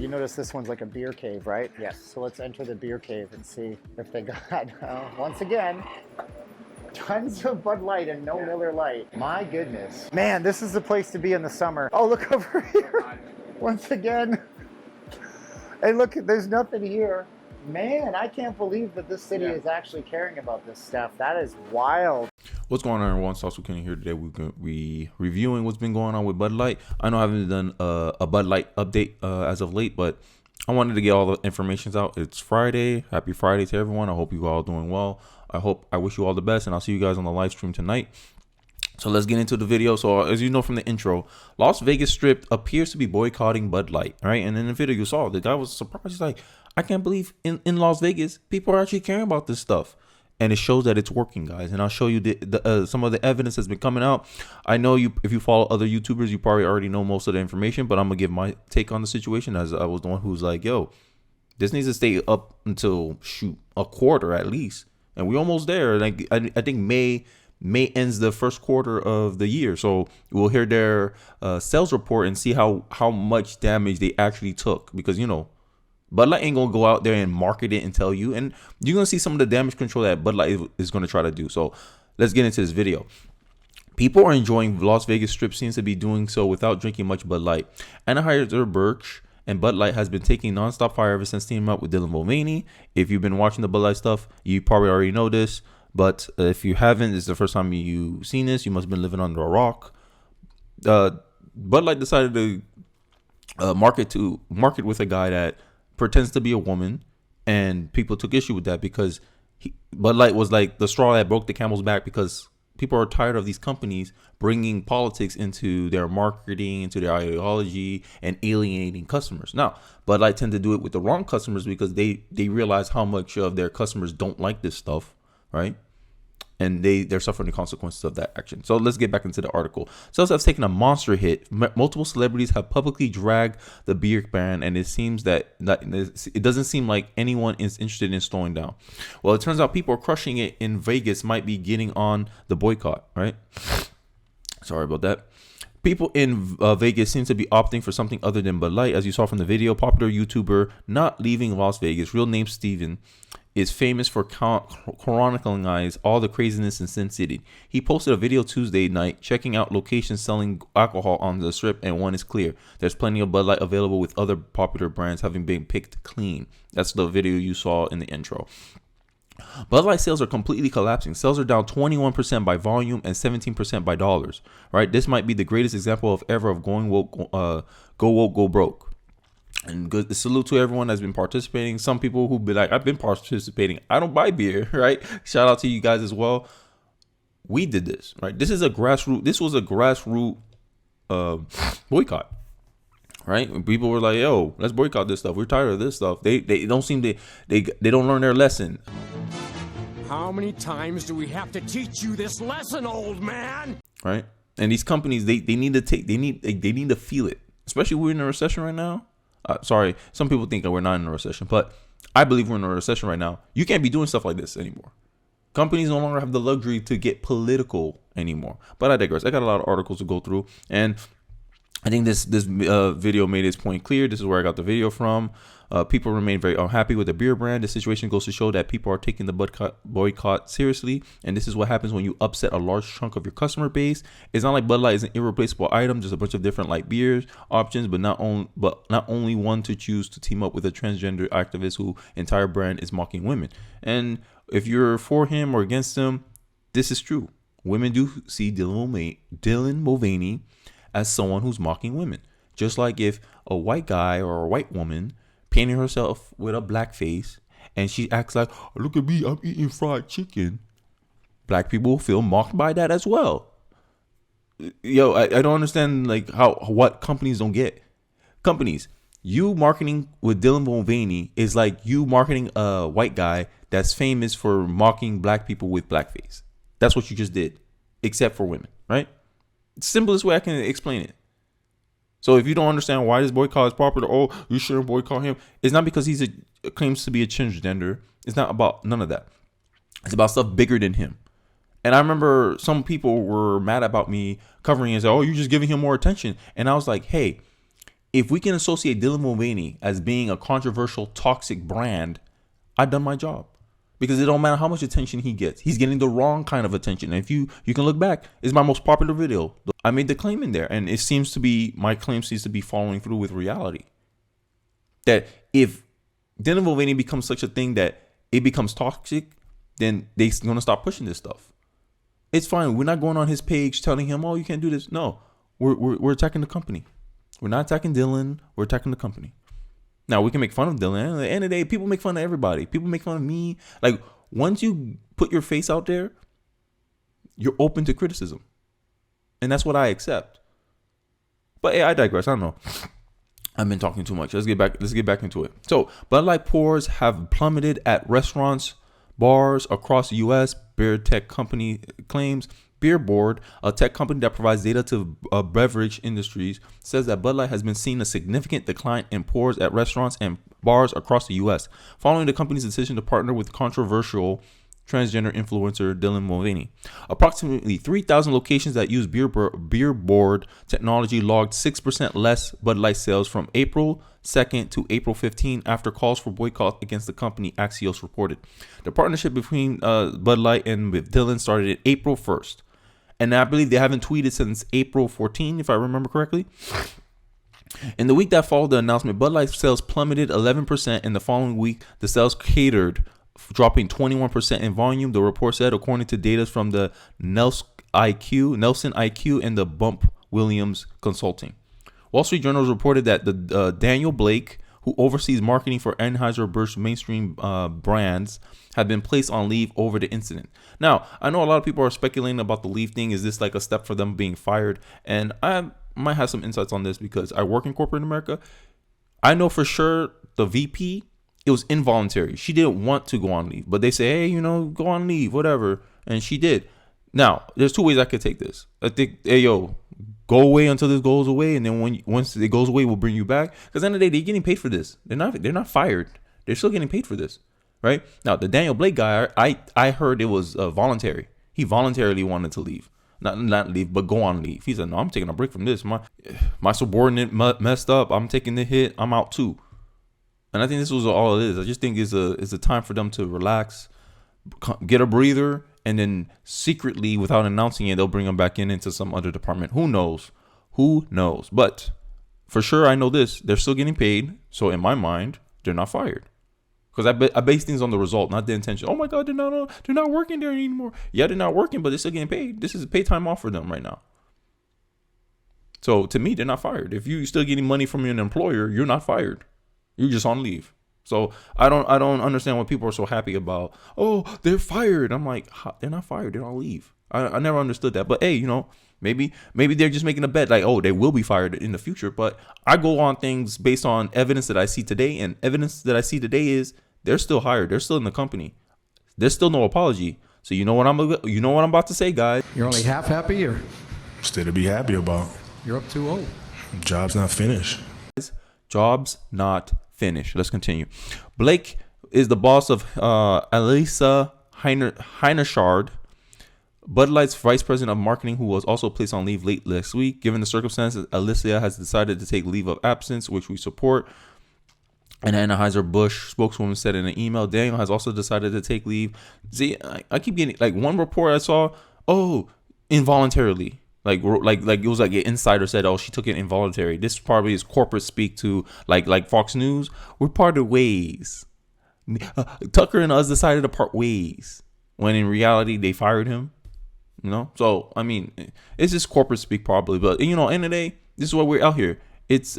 You notice this one's like a beer cave, right? Yes. So let's enter the beer cave and see if they got, once again, tons of Bud Light and no Miller Lite. My goodness. Man, this is the place to be in the summer. Oh, look over here. Once again. Hey, look, there's nothing here. Man, I can't believe that this city is actually caring about this stuff. That is wild. What's going on, everyone? Sauce Kenny here today. We're going to be reviewing what's been going on with Bud Light. I know I haven't done a Bud Light update as of late, but I wanted to get all the information out. It's Friday. Happy Friday to everyone. I hope you all doing well. I wish you all the best, and I'll see you guys on the live stream tonight. So let's get into the video. So as you know from the intro, Las Vegas Strip appears to be boycotting Bud Light, right? And in the video you saw, the guy was surprised. He's like, I can't believe in Las Vegas, people are actually caring about this stuff. And it shows that it's working, guys. And I'll show you some of the evidence that's been coming out. I know if you follow other YouTubers, you probably already know most of the information, but I'm going to give my take on the situation, as I was the one who was like, yo, this needs to stay up until, a quarter at least. And we're almost there. Like I think May ends the first quarter of the year. So we'll hear their sales report and see how much damage they actually took. Because, Bud Light ain't going to go out there and market it and tell you. And you're going to see some of the damage control that Bud Light is going to try to do. So let's get into this video. People are enjoying Las Vegas Strip, seems to be doing so without drinking much Bud Light. Anheuser-Busch and Bud Light has been taking nonstop fire ever since teaming up with Dylan Mulvaney. If you've been watching the Bud Light stuff, you probably already know this. But if you haven't, this is the first time you've seen this. You must have been living under a rock. Bud Light decided to market with a guy that pretends to be a woman, and people took issue with that because Bud Light was like the straw that broke the camel's back, because people are tired of these companies bringing politics into their marketing, into their ideology, and alienating customers. Now, Bud Light tend to do it with the wrong customers because they realize how much of their customers don't like this stuff, right? And they're suffering the consequences of that action. So let's get back into the article. Sales have taken a monster hit. Multiple celebrities have publicly dragged the beer ban, and it seems that it doesn't seem like anyone is interested in slowing down. Well, it turns out people are crushing it in Vegas might be getting on the boycott, right? Sorry about that. People in Vegas seem to be opting for something other than Bud Light. As you saw from the video, popular YouTuber not leaving Las Vegas, real name Steven, is famous for chronicling all the craziness in Sin City. He posted a video Tuesday night checking out locations selling alcohol on the Strip, and one is clear. There's plenty of Bud Light available, with other popular brands having been picked clean. That's the video you saw in the intro. Bud Light sales are completely collapsing. Sales are down 21% by volume and 17% by dollars. Right? This might be the greatest example ever of going woke, go woke, go broke. And good salute to everyone that's been participating. Some people who be like, I've been participating. I don't buy beer, right? Shout out to you guys as well. We did this, right? This was a grassroots boycott, right? When people were like, yo, let's boycott this stuff. We're tired of this stuff. They don't seem they don't learn their lesson. How many times do we have to teach you this lesson, old man? Right? And these companies, they need to feel it. Especially we're in a recession right now. Sorry, some people think that we're not in a recession, but I believe we're in a recession right now. You can't be doing stuff like this anymore. Companies no longer have the luxury to get political anymore. But I digress. I got a lot of articles to go through, and I think this video made its point clear. This is where I got the video from. People remain very unhappy with the beer brand. The situation goes to show that people are taking the boycott seriously, and this is what happens when you upset a large chunk of your customer base. It's not like Bud Light is an irreplaceable item, just a bunch of different light beers options, but not only one to choose to team up with a transgender activist whose entire brand is mocking women. And if you're for him or against him, this is true. Women do see Dylan Mulvaney as someone who's mocking women. Just like if a white guy or a white woman painting herself with a black face and she acts like, oh, look at me, I'm eating fried chicken, black people feel mocked by that as well. Yo, I don't understand like what companies don't get. Companies, you marketing with Dylan Mulvaney is like you marketing a white guy that's famous for mocking black people with blackface. That's what you just did, except for women, right? Simplest way I can explain it. So if you don't understand why this boycott is popular, oh, you shouldn't boycott him. It's not because claims to be a transgender. It's not about none of that. It's about stuff bigger than him. And I remember some people were mad about me covering it and said, oh, you're just giving him more attention. And I was like, hey, if we can associate Dylan Mulvaney as being a controversial, toxic brand, I've done my job. Because it don't matter how much attention he gets. He's getting the wrong kind of attention. And if you can look back, it's my most popular video. I made the claim in there. And it seems to be, my claim seems to be following through with reality. That if Dylan Mulvaney becomes such a thing that it becomes toxic, then they're going to stop pushing this stuff. It's fine. We're not going on his page telling him, oh, you can't do this. No, we're attacking the company. We're not attacking Dylan. We're attacking the company. Now, we can make fun of Dylan. At the end of the day, people make fun of everybody. People make fun of me. Like, once you put your face out there, you're open to criticism. And that's what I accept. But hey, I digress. I don't know. I've been talking too much. Let's get back into it. So, Bud Light pours have plummeted at restaurants, bars across the U.S., beer tech company claims. Beer Board, a tech company that provides data to beverage industries, says that Bud Light has been seeing a significant decline in pours at restaurants and bars across the U.S. following the company's decision to partner with controversial transgender influencer Dylan Mulvaney. Approximately 3,000 locations that use Beer Board technology logged 6% less Bud Light sales from April 2nd to April 15 after calls for boycott against the company, Axios reported. The partnership between Bud Light and with Dylan started in April 1st. And I believe they haven't tweeted since April 14, if I remember correctly. In the week that followed the announcement, Bud Light sales plummeted 11%. In the following week, the sales catered, dropping 21% in volume, the report said, according to data from the Nelson IQ and the Bump Williams Consulting. Wall Street Journal reported that the Daniel Blake, who oversees marketing for Anheuser-Busch mainstream brands, had been placed on leave over the incident. Now, I know a lot of people are speculating about the leave thing. Is this like a step for them being fired? And I might have some insights on this because I work in corporate America. I know for sure the VP, it was involuntary. She didn't want to go on leave, but they say, hey, go on leave, whatever. And she did. Now, there's two ways I could take this. I think, hey, yo, go away until this goes away, and then once it goes away, we'll bring you back. Because at the end of the day, they're getting paid for this. They're not fired. They're still getting paid for this, right? Now, the Daniel Blake guy, I heard it was voluntary. He voluntarily wanted to leave, not leave, but go on leave. He said, no, I'm taking a break from this. My subordinate messed up. I'm taking the hit. I'm out too. And I think this was all it is. I just think it's a time for them to relax, get a breather. And then secretly, without announcing it, they'll bring them back into some other department. Who knows? But for sure, I know this. They're still getting paid. So in my mind, they're not fired. Because I base things on the result, not the intention. Oh my God, they're not working there anymore. Yeah, they're not working, but they're still getting paid. This is a pay time off for them right now. So to me, they're not fired. If you're still getting money from your employer, you're not fired. You're just on leave. So I don't understand what people are so happy about. Oh, they're fired. I'm like, they're not fired. They're on leave. I never understood that. But hey, maybe they're just making a bet like, oh, they will be fired in the future. But I go on things based on evidence that I see today, and evidence that I see today is they're still hired. They're still in the company. There's still no apology. So you know what I'm about to say, guys. You're only half happy, or Still to be happy about. you're up 2-0. Job's not finished. Jobs not finished. Let's continue. Blake is the boss of Elisa Heinershard, Bud Light's vice president of marketing, who was also placed on leave late last week. Given the circumstances, Alicia has decided to take leave of absence, which we support. An Anheuser-Busch spokeswoman said in an email. Daniel has also decided to take leave. See, I keep getting like one report I saw. Oh, involuntarily. Like it was like an insider said, oh, she took it involuntary. This probably is corporate speak to like Fox News. We're parted ways. Tucker and us decided to part ways when in reality they fired him. So I mean, it's just corporate speak probably. But end of the day, this is why we're out here. It's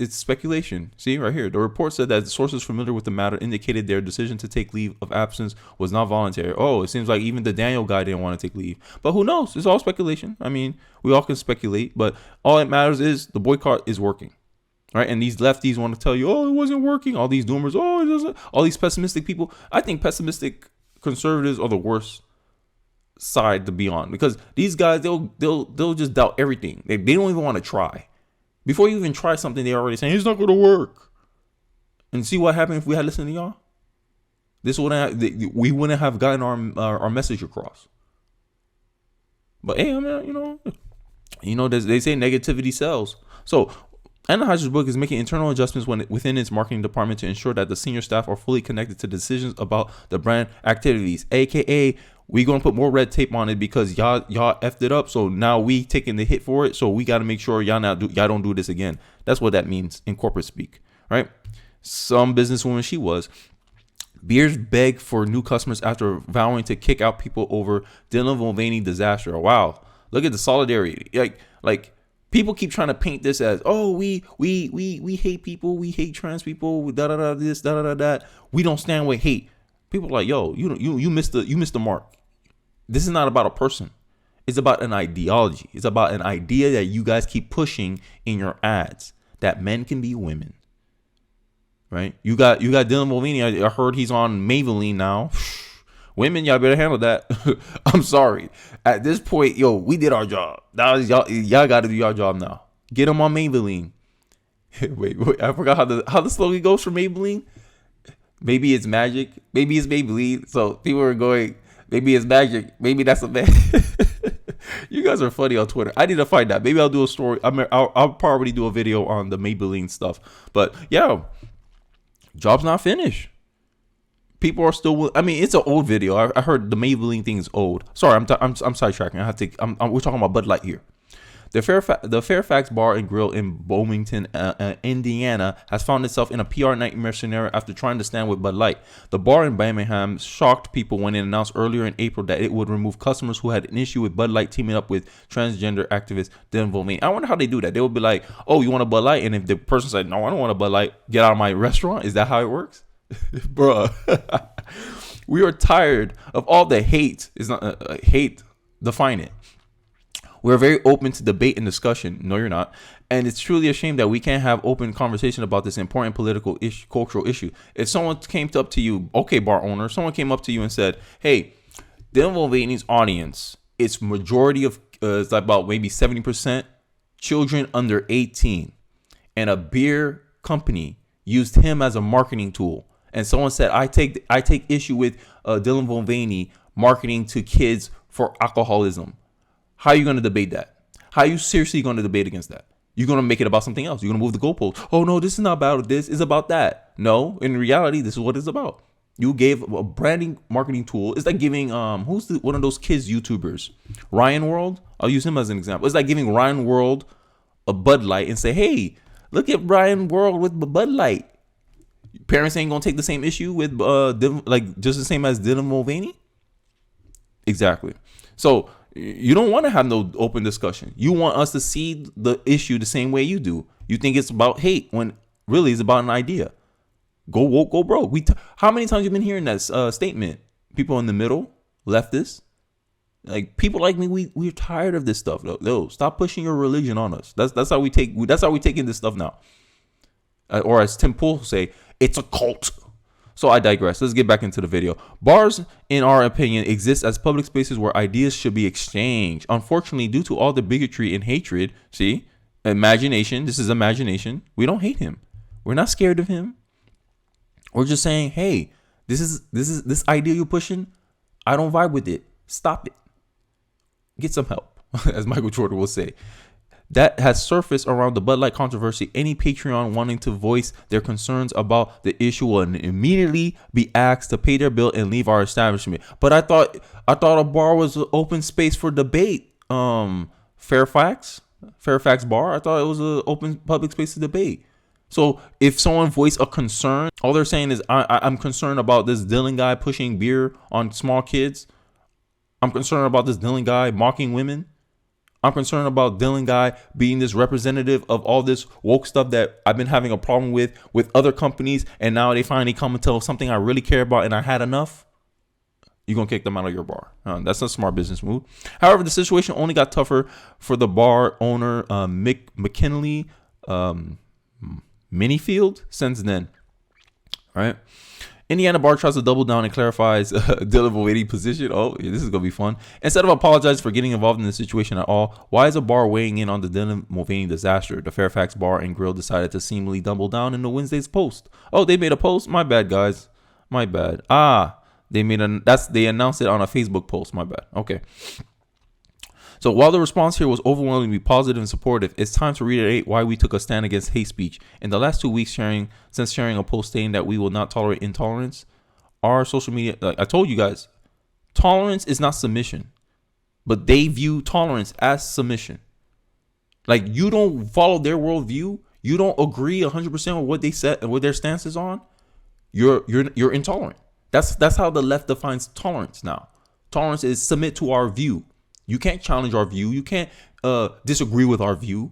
speculation. See right here. The report said that sources familiar with the matter indicated their decision to take leave of absence was not voluntary. Oh, it seems like even the Daniel guy didn't want to take leave. But who knows? It's all speculation. I mean, we all can speculate, but all that matters is the boycott is working. Right? And these lefties want to tell you, oh, it wasn't working. All these doomers, oh, it doesn't. All these pessimistic people. I think pessimistic conservatives are the worst side to be on, because these guys, they'll just doubt everything. They don't even want to try. Before you even try something, they're already saying it's not going to work. And see what happened if we had listened to y'all? We wouldn't have gotten our message across. But hey, I mean, they say negativity sells. So Anheuser-Busch is making internal adjustments within its marketing department to ensure that the senior staff are fully connected to decisions about the brand activities. AKA, we gonna put more red tape on it because y'all effed it up. So now we taking the hit for it. So we got to make sure y'all don't do this again. That's what that means in corporate speak, right? Some businesswoman she was. Beers beg for new customers after vowing to kick out people over Dylan Mulvaney disaster. Wow, look at the solidarity. Like people keep trying to paint this as, oh, we hate people, we hate trans people, da da da this, da da da that. We don't stand with hate. People are like, yo, you missed the mark. This is not about a person. It's about an ideology. It's about an idea that you guys keep pushing in your ads, that men can be women. Right? You got Dylan Mulvaney. I heard he's on Maybelline now. Women, y'all better handle that. I'm sorry. At this point, yo, we did our job. Now y'all got to do your job now. Get him on Maybelline. wait, I forgot how the slogan goes for Maybelline. Maybe it's magic. Maybe it's Maybelline. So people are going, maybe it's magic. Maybe that's a man. You guys are funny on Twitter. I need to find that. Maybe I'll do a story. I'll probably do a video on the Maybelline stuff. But yeah. Job's not finished. People are still. I mean, it's an old video. I heard the Maybelline thing is old. Sorry, I'm sidetracking. We're talking about Bud Light here. The Fairfax Bar and Grill in Bloomington, Indiana, has found itself in a PR nightmare scenario after trying to stand with Bud Light. The bar in Birmingham shocked people when it announced earlier in April that it would remove customers who had an issue with Bud Light teaming up with transgender activist Dylan Mulvaney. I wonder how they do that. They would be like, "Oh, you want a Bud Light?" And if the person said, "No, I don't want a Bud Light," get out of my restaurant. Is that how it works, bruh? We are tired of all the hate. Is not hate. Define it. We're very open to debate and discussion. No, you're not. And it's truly a shame that we can't have open conversation about this important political issue, cultural issue. If someone came up to you, okay, bar owner, someone came up to you and said, hey, Dylan Mulvaney's audience, its majority of, it's about maybe 70% children under 18. And a beer company used him as a marketing tool. And someone said, I take issue with Dylan Mulvaney marketing to kids for alcoholism. How are you going to debate that? How are you seriously going to debate against that? You're going to make it about something else. You're going to move the goalpost. Oh, no, this is not about this. It's about that. No, in reality, this is what it's about. You gave a branding marketing tool. It's like giving, one of those kids YouTubers? Ryan World? I'll use him as an example. It's like giving Ryan World a Bud Light and say, hey, look at Ryan World with the Bud Light. Parents ain't going to take the same issue with, just the same as Dylan Mulvaney? Exactly. So, you don't want to have no open discussion. You want us to see the issue the same way you do. You think it's about hate when really it's about an idea. Go woke, go broke. How many times you been hearing that statement? People in the middle, leftists, like people like me. We're tired of this stuff. Though, stop pushing your religion on us. That's how we take. That's how we taking this stuff now. Or as Tim Pool say, it's a cult. So I digress. Let's get back into the video. Bars, in our opinion, exist as public spaces where ideas should be exchanged. Unfortunately, due to all the bigotry and hatred, see, imagination, this is imagination. We don't hate him. We're not scared of him. We're just saying, hey, this idea you're pushing, I don't vibe with it. Stop it. Get some help, as Michael Jordan will say. That has surfaced around the Bud Light controversy. Any Patreon wanting to voice their concerns about the issue will immediately be asked to pay their bill and leave our establishment. But I thought a bar was an open space for debate. Fairfax Bar, I thought it was an open public space to debate. So if someone voiced a concern, all they're saying is I'm concerned about this Dylan guy pushing beer on small kids. I'm concerned about this Dylan guy mocking women. I'm concerned about Dylan guy being this representative of all this woke stuff that I've been having a problem with other companies. And now they finally come and tell something I really care about and I had enough. You're going to kick them out of your bar. That's a smart business move. However, the situation only got tougher for the bar owner, Mick McKinley Minifield since then. All right. Indiana bar tries to double down and clarifies Dylan Mulvaney's position. Oh, this is going to be fun. Instead of apologizing for getting involved in the situation at all, why is a bar weighing in on the Dylan Mulvaney disaster? The Fairfax Bar and Grill decided to seemingly double down in the Wednesday's post. Oh, they made a post? My bad, guys. My bad. They announced it on a Facebook post. My bad. Okay. So while the response here was overwhelmingly positive and supportive, it's time to reiterate why we took a stand against hate speech. In the last 2 weeks, since sharing a post stating that we will not tolerate intolerance, our social media, like I told you guys, tolerance is not submission, but they view tolerance as submission. Like, you don't follow their worldview, you don't agree 100% with what they said and what their stance is on, you're intolerant. That's how the left defines tolerance now. Tolerance is submit to our view. You can't challenge our view. You can't disagree with our view.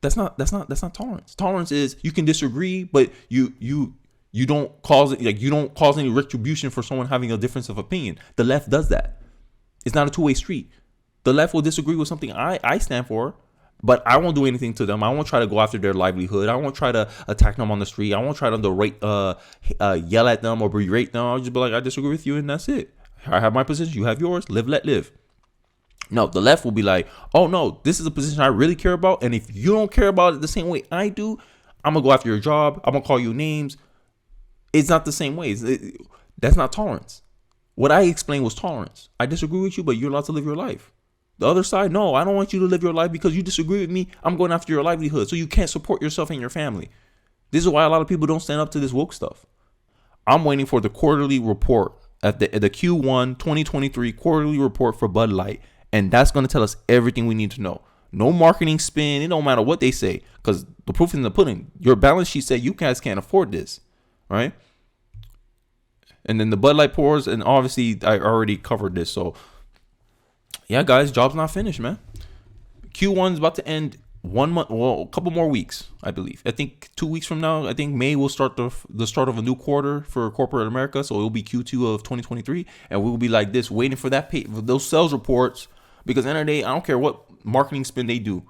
That's not tolerance. Tolerance is you can disagree, but you don't cause it, like, you don't cause any retribution for someone having a difference of opinion. The left does that. It's not a two-way street. The left will disagree with something I stand for, but I won't do anything to them. I won't try to go after their livelihood. I won't try to attack them on the street. I won't try to yell at them or berate them. I'll just be like, I disagree with you, and that's it. I have my position. You have yours. Live, let live. No, the left will be like, oh no, this is a position I really care about, and if you don't care about it the same way I do, I'm gonna go after your job. I'm gonna call you names. It's not the same way. That's not tolerance. What I explained was tolerance. I disagree with you, but you're allowed to live your life. The other side, no, I don't want you to live your life because you disagree with me. I'm going after your livelihood, so you can't support yourself and your family. This is why a lot of people don't stand up to this woke stuff. I'm waiting for the quarterly report at the Q1 2023 quarterly report for Bud Light. And that's going to tell us everything we need to know. No marketing spin. It don't matter what they say, because the proof is in the pudding. Your balance sheet said you guys can't afford this, right? And then the Bud Light pours, and obviously I already covered this. So yeah, guys, job's not finished, man. Q1 is about to end 1 month, well, a couple more weeks, I believe. I think 2 weeks from now, I think May will start the start of a new quarter for corporate America. So it will be Q2 of 2023, and we will be like this, waiting for for those sales reports. Because at the end of the day, I don't care what marketing spin they do.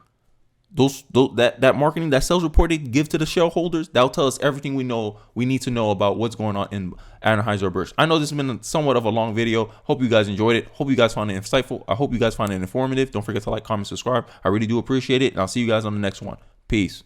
That marketing, that sales report they give to the shareholders, that'll tell us everything we need to know about what's going on in Anheuser-Busch. I know this has been somewhat of a long video. Hope you guys enjoyed it. Hope you guys found it insightful. I hope you guys found it informative. Don't forget to like, comment, subscribe. I really do appreciate it. And I'll see you guys on the next one. Peace.